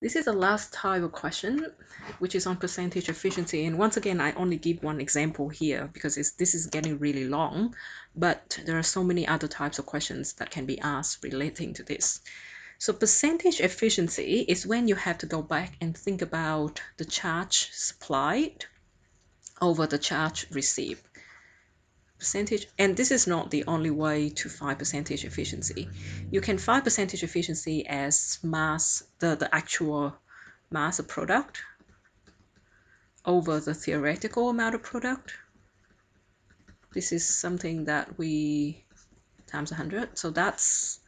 This is the last type of question, which is on percentage efficiency. And once again, I only give one example here because this is getting really long, but there are so many other types of questions that can be asked relating to this. So percentage efficiency is when you have to go back and think about the charge supplied over the charge received. Percentage, and this is not the only way to find percentage efficiency. You can find percentage efficiency as mass, the actual mass of product over the theoretical amount of product. This is something that we times 100. So that's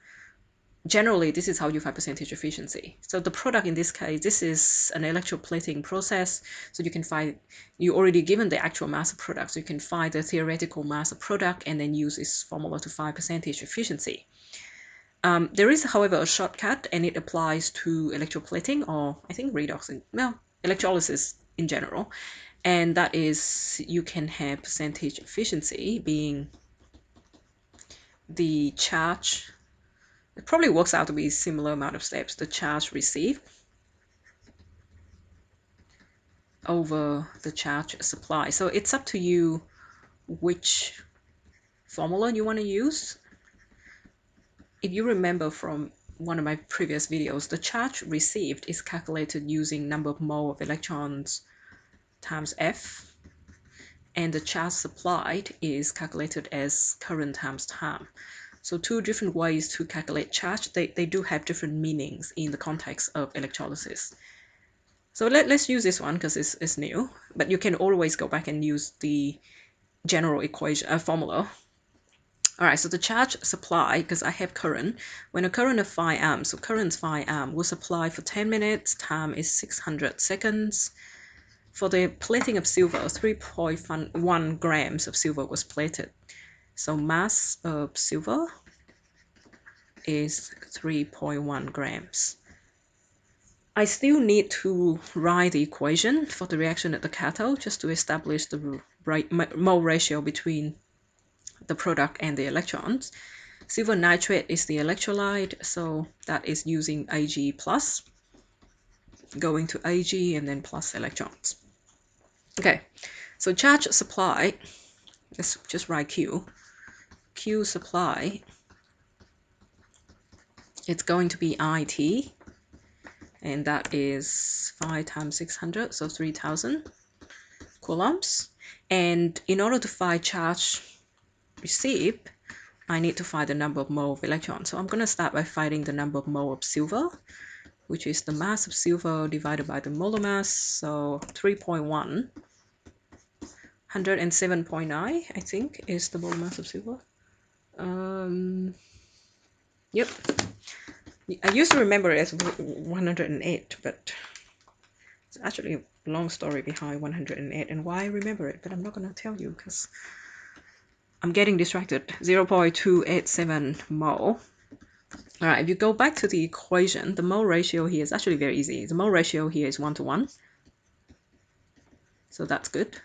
generally, this is how you find percentage efficiency. So the product in this case, this is an electroplating process. So you can find, you already given the actual mass of product. So you can find the theoretical mass of product and then use this formula to find percentage efficiency. There is, however, a shortcut, and it applies to electroplating, or I think redox, well, electrolysis in general. And that is, you can have percentage efficiency being the charge. It probably works out to be a similar amount of steps. The charge received over the charge supply. So it's up to you which formula you want to use. If you remember from one of my previous videos, the charge received is calculated using number of mole of electrons times F, and the charge supplied is calculated as current times time. So two different ways to calculate charge. They do have different meanings in the context of electrolysis. So let's use this one because it's new, but you can always go back and use the general equation formula. All right, so the charge supply, because I have current, when a current of 5 amps, so current 5 amp will supply for 10 minutes, time is 600 seconds. For the plating of silver, 3.1 grams of silver was plated. So mass of silver is 3.1 grams. I still need to write the equation for the reaction at the cathode just to establish the mole ratio between the product and the electrons. Silver nitrate is the electrolyte, so that is using Ag plus, going to Ag and then plus electrons. Okay, so charge supply, let's just write Q. Q supply, it's going to be IT, and that is 5 times 600, so 3000 coulombs. And in order to find charge received, I need to find the number of mole of electrons. So I'm going to start by finding the number of mole of silver, which is the mass of silver divided by the molar mass. So 3.1, 107.9, I think, is the molar mass of silver. Yep. I used to remember it as 108, but it's actually a long story behind 108 and why I remember it, but I'm not going to tell you because I'm getting distracted. 0.287 mole. All right, if you go back to the equation, the mole ratio here is actually very easy. The mole ratio here is 1 to 1. So that's good.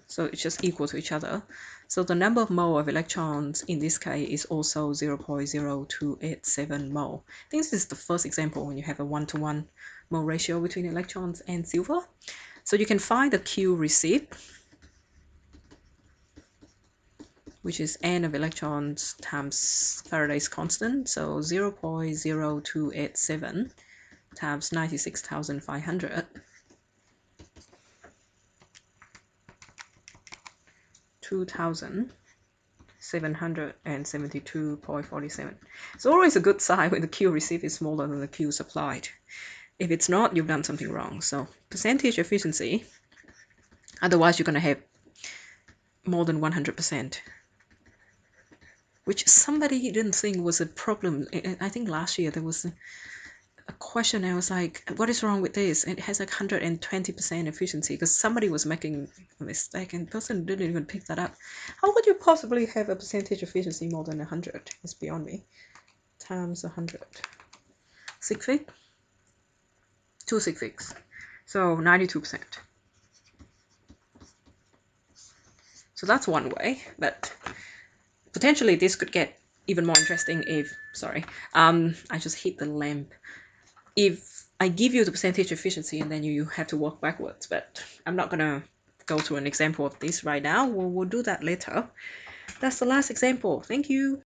So it's just equal to each other. So the number of mole of electrons in this case is also 0.0287 mole. I think this is the first example when you have a 1 to 1 mole ratio between electrons and silver. So you can find the Q received, which is n of electrons times Faraday's constant, so 0.0287 times 96,500, 2,772.47. It's always a good sign when the Q received is smaller than the Q supplied. If it's not, you've done something wrong. So percentage efficiency, otherwise you're going to have more than 100%. Which somebody didn't think was a problem. I think last year there was a question. I was like, what is wrong with this? And it has like 120% efficiency because somebody was making a mistake and the person didn't even pick that up. How could you possibly have a percentage efficiency more than 100? It's beyond me. Times 100. Sig fig? 2 sig figs. So 92%. So that's one way, but potentially this could get even more interesting if, sorry, I just hit the lamp. If I give you the percentage efficiency and then you have to work backwards. But I'm not gonna go through an example of this right now. We'll do that later. That's the last example. Thank you.